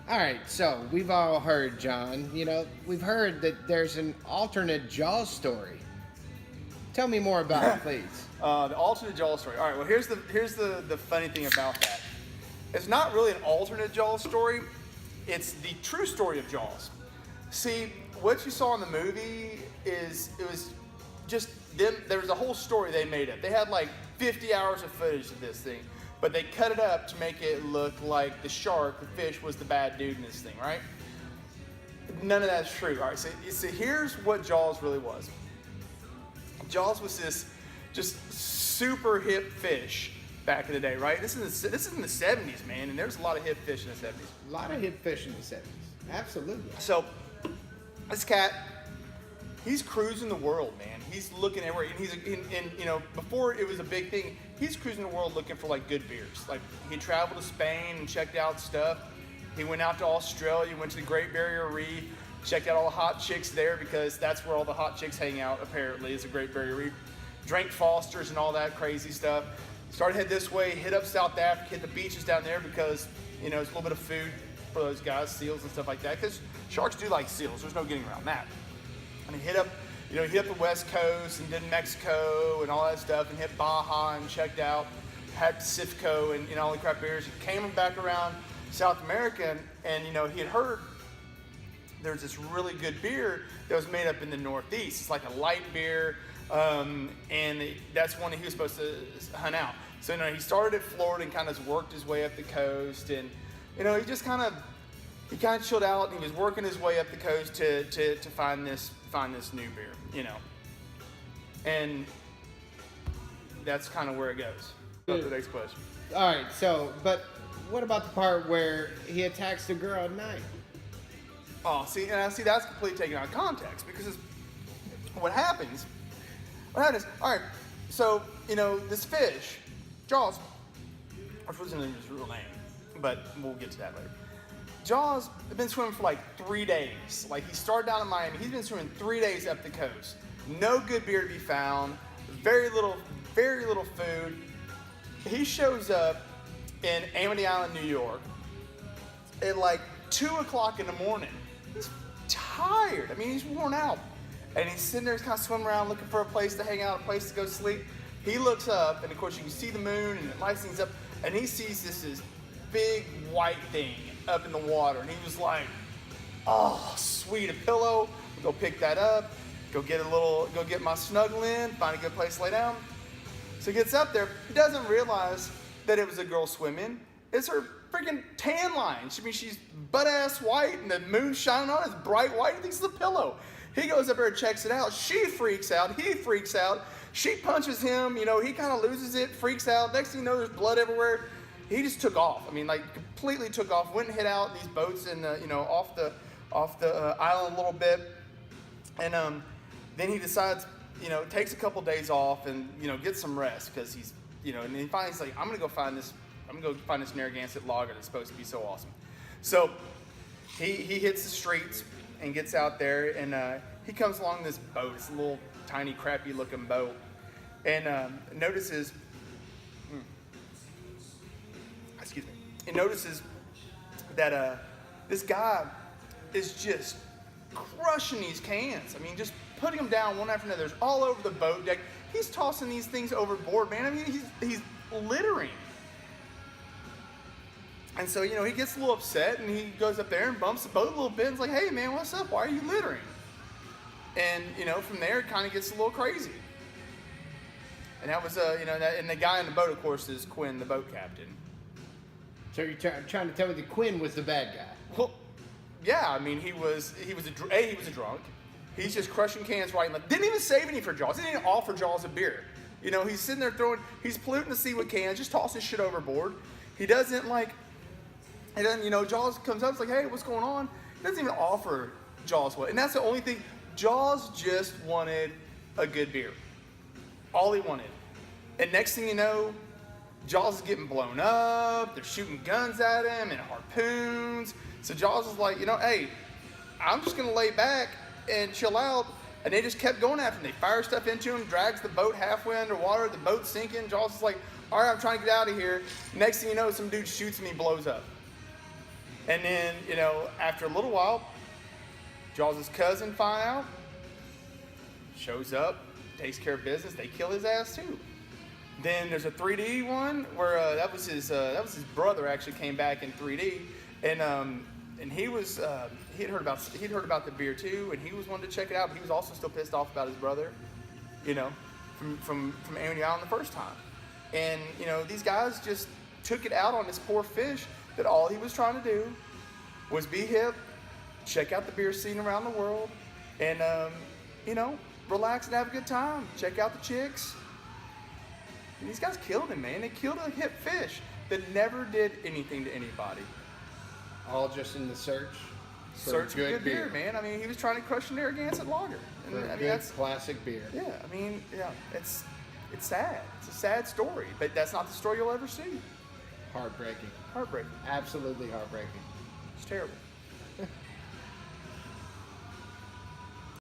All right, so we've all heard, John. We've heard that there's an alternate Jaws story. Tell me more about it, please. The alternate Jaws story. All right. Well, here's the funny thing about that. It's not really an alternate Jaws story. It's the true story of Jaws. See, what you saw in the movie is it was just them. There was a whole story they made up. They had like 50 hours of footage of this thing, but they cut it up to make it look like the shark, the fish, was the bad dude in this thing, right? None of that's true. All right. So here's what Jaws really was. Jaws was this just super hip fish back in the day, right? This is in the 70s, man, and there's a lot of hip fish in the 70s. A lot of hip fish in the 70s. Absolutely. So this cat, he's cruising the world, man. He's looking everywhere, and before it was a big thing, he's cruising the world looking for like good beers. Like he traveled to Spain and checked out stuff. He went out to Australia, went to the Great Barrier Reef, checked out all the hot chicks there because that's where all the hot chicks hang out, apparently, is the Great Barrier Reef. Drank Foster's and all that crazy stuff. Started head this way, hit up South Africa, hit the beaches down there because, it's a little bit of food for those guys, seals and stuff like that. Because sharks do like seals. There's no getting around that. And he hit up the West Coast and did Mexico and all that stuff and hit Baja and checked out, had Pacifico and, all the crap beers. He came back around South America and he had heard there's this really good beer that was made up in the Northeast. It's like a light beer, and that's one that he was supposed to hunt out. So he started at Florida and kind of worked his way up the coast, and he just kind of chilled out and he was working his way up the coast to find this new beer, and that's kind of where it goes. Go to the next question. All right, but what about the part where he attacks the girl at night? Oh, see, that's completely taken out of context because what happens, all right, so, this fish, Jaws, I wasn't his real name, but we'll get to that later. Jaws had been swimming for like 3 days. Like, he started down in Miami. He's been swimming 3 days up the coast. No good beer to be found. Very little food. He shows up in Amity Island, New York at like 2 o'clock in the morning. He's tired. I mean, he's worn out. And he's sitting there, he's kind of swimming around looking for a place to hang out, a place to go sleep. He looks up, and of course, you can see the moon, and it lights things up, and he sees this big white thing up in the water. And he was like, oh, sweet, a pillow. Go pick that up, go get my snuggle in, find a good place to lay down. So he gets up there. He doesn't realize that it was a girl swimming. It's her freaking tan line. She's butt-ass white, and the moon's shining on it. It's bright white. He thinks it's a pillow. He goes up there and checks it out. She freaks out. He freaks out. She punches him. He kind of loses it, freaks out. Next thing you know, there's blood everywhere. He just took off. I mean, like, completely took off. Went and hit out these boats and, off the island a little bit. And then he decides, takes a couple days off and, gets some rest because he's, and then finally he's like, I'm going to go find this Narragansett lager that's supposed to be so awesome. So he hits the streets and gets out there, and he comes along this boat. It's a little tiny, crappy-looking boat, and notices that this guy is just crushing these cans. I mean, just putting them down one after another. There's all over the boat deck. He's tossing these things overboard, man. I mean, he's littering. And so, he gets a little upset, and he goes up there and bumps the boat a little bit, and is like, hey, man, what's up? Why are you littering? And, from there, it kind of gets a little crazy. And that was, and the guy in the boat, of course, is Quinn, the boat captain. So you're trying to tell me that Quinn was the bad guy? Well, yeah, I mean, he was a drunk. He's just crushing cans right and left. Didn't even save any for Jaws. Didn't even offer Jaws a beer. He's sitting there he's polluting the sea with cans, just tossing shit overboard. He doesn't, Jaws comes up, it's like, hey, what's going on? He doesn't even offer Jaws what. And that's the only thing. Jaws just wanted a good beer. All he wanted. And next thing you know, Jaws is getting blown up. They're shooting guns at him and harpoons. So Jaws is like, hey, I'm just going to lay back and chill out. And they just kept going after him. They fire stuff into him, drags the boat halfway underwater. The boat's sinking. Jaws is like, all right, I'm trying to get out of here. Next thing you know, some dude shoots and he blows up. And then, you know, after a little while, Jaws' cousin finds out, shows up, takes care of business. They kill his ass too. Then there's a 3D one where that was his brother actually came back in 3D, and he was he'd heard about the beer too, and he was wanting to check it out, but he was also still pissed off about his brother, you know, from Amity Island the first time. And, you know, these guys just took it out on this poor fish that all he was trying to do was be hip, check out the beer scene around the world, and, you know, relax and have a good time. Check out the chicks. And these guys killed him, man. They killed a hip fish that never did anything to anybody. All just in the search for Search for good beer, man. I mean, he was trying to crush the Narragansett Lager. For I mean, good that's classic beer. yeah. I mean, yeah. It's sad. It's a sad story, but that's not the story you'll ever see. Heartbreaking. Heartbreaking. Absolutely heartbreaking. It's terrible.